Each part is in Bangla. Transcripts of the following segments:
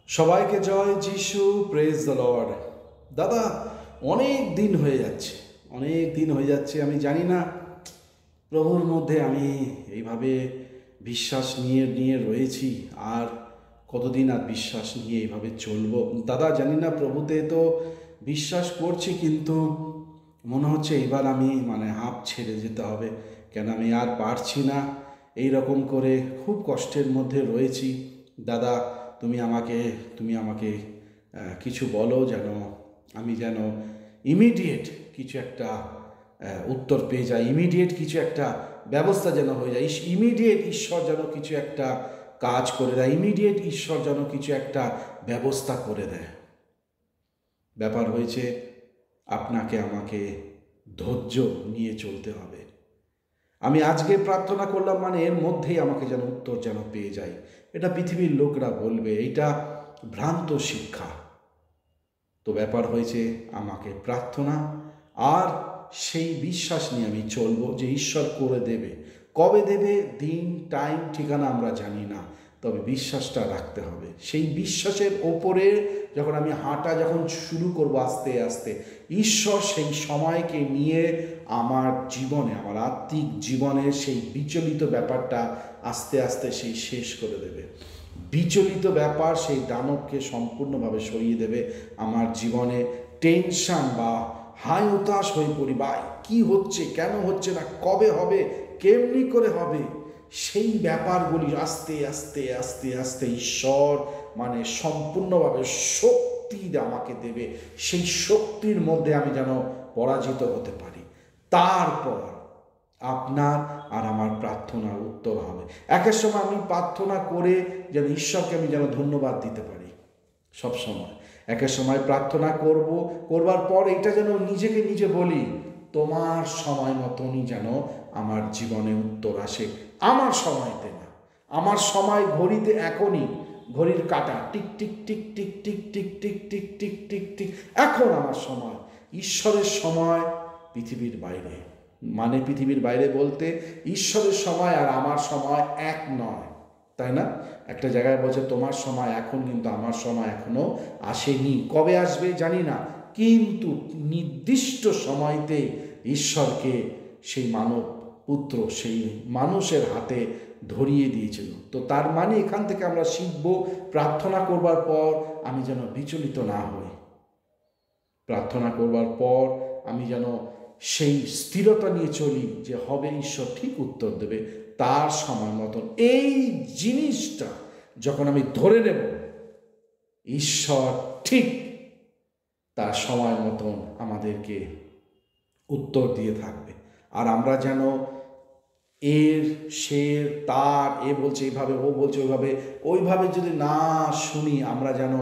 সবাইকে জয় যিশু, প্রেজ দ্য লর্ড। দাদা, অনেক দিন হয়ে যাচ্ছে আমি জানি না প্রভুর মধ্যে আমি এইভাবে বিশ্বাস নিয়ে নিয়ে রয়েছি, আর কতদিন আর বিশ্বাস নিয়ে এইভাবে চলবো দাদা জানি না। প্রভুতে তো বিশ্বাস করছি, কিন্তু মনে হচ্ছে এবার আমি হাঁপ ছেড়ে যেতে হবে। কেন আমি আর পারছি না, এই রকম করে খুব কষ্টের মধ্যে রয়েছি। দাদা, তুমি আমাকে কিছু বলো, আমি যেন ইমিডিয়েট কিছু একটা উত্তর পেয়ে যাই, ইমিডিয়েট কিছু একটা ব্যবস্থা যেন হয়ে যায়, ইমিডিয়েট ঈশ্বর যেন কিছু একটা কাজ করে দেয়, ইমিডিয়েট ঈশ্বর যেন কিছু একটা ব্যবস্থা করে দেয়। ব্যাপার হয়েছে, আপনাকে আমাকে ধৈর্য নিয়ে চলতে হবে। আমি আজকে প্রার্থনা করলাম এর মধ্যেই আমাকে যেন উত্তর যেন পেয়ে যাই। এটা পৃথিবীর লোকরা বলবে এটা ভ্রান্ত শিক্ষা। তো ব্যাপার হয়েছে আমাকে প্রার্থনা আর সেই বিশ্বাস নিয়ে আমি চলবো যে ঈশ্বর করে দেবে। কবে দেবে, দিন, টাইম, ঠিকানা আমরা জানি না, তবে বিশ্বাসটা রাখতে হবে। সেই বিশ্বাসের ওপরে যখন আমি হাঁটা শুরু করব আস্তে আস্তে, ঈশ্বর সেই সময়কে নিয়ে আমার জীবনে, আমার আত্মিক জীবনের সেই বিচলিত ব্যাপারটা আস্তে আস্তে সেই শেষ করে দেবে। বিচলিত ব্যাপার সেই দানবকে সম্পূর্ণভাবে সরিয়ে দেবে। আমার জীবনে টেনশন বা হাই হতাশ হয়ে পড়ি, বা কী হচ্ছে, কেন হচ্ছে না, কবে হবে, কেমনি করে হবে, সেই ব্যাপারগুলি আস্তে আস্তে আস্তে আস্তে ঈশ্বর সম্পূর্ণভাবে শক্তি আমাকে দেবে। সেই শক্তির মধ্যে আমি যেন পরাজিত হতে পারি। তারপর আপনার আর আমার প্রার্থনার উত্তর হবে। একের সময় আমি প্রার্থনা করে যেন ঈশ্বরকে আমি যেন ধন্যবাদ দিতে পারি সব সময়। একের সময় প্রার্থনা করবার পর এটা যেন নিজেকে নিজে বলি, তোমার সময় মতনই যেন আমার জীবনে উত্তর আসে, আমার সময়তে না। আমার সময় ঘড়িতে এখনই, ঘড়ির কাঁটা tick tick tick tick tick tick tick tick tick tick tick, এখন আমার সময়। ঈশ্বরের সময় পৃথিবীর বাইরে, পৃথিবীর বাইরে বলতে ঈশ্বরের সময় আর আমার সময় এক নয়, তাই না? একটা জায়গায় বলছে তোমার সময় এখন, কিন্তু আমার সময় এখনো আসেনি। কবে আসবে জানি না, কিন্তু নির্দিষ্ট সময়তে ঈশ্বরকে সেই মানব পুত্র সেই মানুষের হাতে ধরিয়ে দিয়েছিল। তো তার এখান থেকে আমরা শিখব, প্রার্থনা করবার পর আমি যেন বিচলিত না হই। প্রার্থনা করবার পর আমি যেন সেই স্থিরতা নিয়ে চলি যে হবে, ঈশ্বর ঠিক উত্তর দেবে তার সময় মতন। এই জিনিসটা যখন আমি ধরে নেব, ঈশ্বর ঠিক তার সময় মতন আমাদেরকে উত্তর দিয়ে থাকবে। আর আমরা যেন তার এ বলছে এইভাবে, ও বলছে ওইভাবে যদি না শুনি, আমরা যেন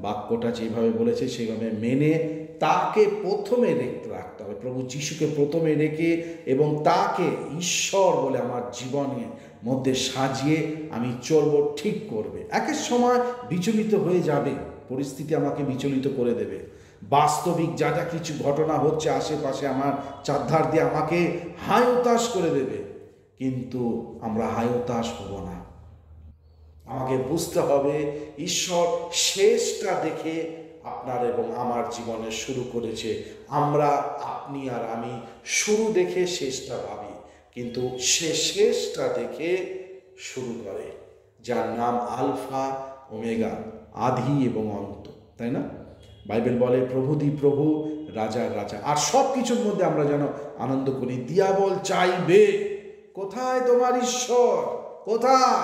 বাক্যটা যেভাবে বলেছে সেইভাবে মেনে তাকে প্রথমে রাখতে হবে। প্রভু যিশুকে প্রথমে রেখে এবং তাকে ঈশ্বর বলে আমার জীবনের মধ্যে সাজিয়ে আমি চলবো, ঠিক করবে। একের সময় বিচলিত হয়ে যাবে, পরিস্থিতি আমাকে বিচলিত করে দেবে, বাস্তবিক যা যা কিছু ঘটনা হচ্ছে আশেপাশে আমার চারধার দিয়ে আমাকে হায় হতাশ করে দেবে, কিন্তু আমরা হায় হতাশ হব না। আমাকে বুঝতে হবে ঈশ্বর শেষটা দেখে আপনার এবং আমার জীবনে শুরু করেছে। আপনি আর আমি শুরু দেখে শেষটা ভাবি, কিন্তু সে শেষটা দেখে শুরু করে, যার নাম আলফা ওমেগা, আদি এবং অন্ত, তাই না? বাইবেল বলে প্রভুদি প্রভু, রাজার রাজা। আর সব কিছুর মধ্যে আমরা যেন আনন্দ করি। দিয়াবল চাইবে, কোথায় তোমার ঈশ্বর, কোথায়?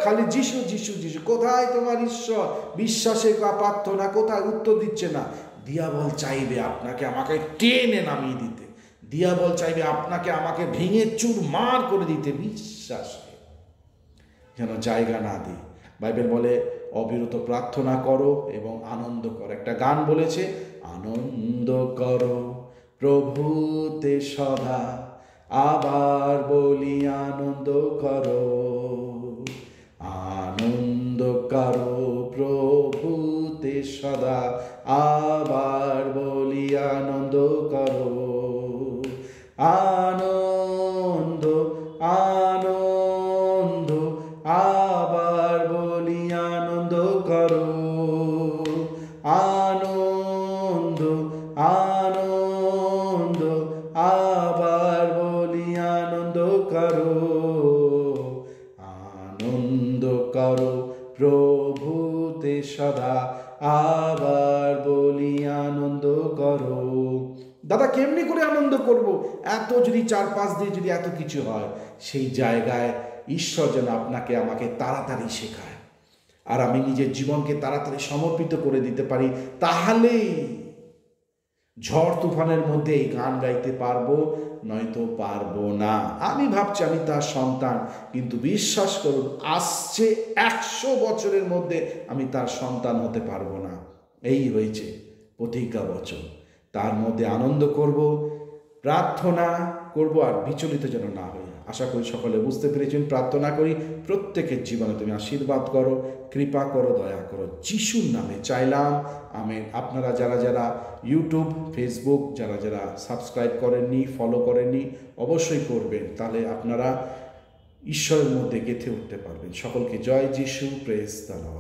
খালি যিশু যিশু যিশু, কোথায় তোমার ঈশ্বর? বিশ্বাসে প্রার্থনা কোথায়? উত্তর দিচ্ছে না। দিয়াবল চাইবে আপনাকে আমাকে টেনে নামিয়ে দিতে, দিয়াবল চাইবে আপনাকে আমাকে ভেঙে চুরমার করে দিতে, বিশ্বাসে যেন জায়গা না দিই। বাইবেল বলে অবিরত প্রার্থনা করো এবং আনন্দ করো। একটা গান বলেছে, আনন্দ করো প্রভুতে সদা, আবার বলি আনন্দ করো, আনন্দ করো প্রভুতে সদা, আবার বলি আনন্দ করো, আনন্দ আনন্দ, আবার বলি আনন্দ আনন্দ করো, আনন্দ আনন্দ, আবার বলি আনন্দ করো, আনন্দ করো প্রভুতে সদা, আবার বলি আনন্দ করো। দাদা কেমনি করে আনন্দ করব? এত যদি চারপাশ দিয়ে যদি এত কিছু হয়, সেই জায়গায় ঈশ্বর যেন আপনাকে আমাকে তাড়াতাড়ি শেখায়, আর আমি নিজের জীবনকে তাড়াতাড়ি সমর্পিত করে দিতে পারি, তাহলেই ঝড় তুফানের মধ্যে এই গান গাইতে পারবো, নয়তো পারবো না। আমি ভাবছি আমি তার সন্তান, কিন্তু বিশ্বাস করুন আসছে 100 বছরের মধ্যে আমি তার সন্তান হতে পারবো না। এই হয়েছে প্রতিজ্ঞা বচন। তার মধ্যে আনন্দ করব, প্রার্থনা করব, আর বিচলিত যেন না হই। আশা করি সকলে বুঝতে পেরেছেন। প্রার্থনা করি প্রত্যেকের জীবনে তুমি আশীর্বাদ করো, কৃপা করো, দয়া করো, যিশুর নামে চাইলাম, আমেন। আপনারা যারা যারা ইউটিউব, ফেসবুক যারা যারা সাবস্ক্রাইব করেননি, ফলো করেননি, অবশ্যই করবেন, তাহলে আপনারা ঈশ্বরের মধ্যে গেঁথে উঠতে পারবেন। সকলকে জয় যিশু, প্রেজ দ্য লর্ড।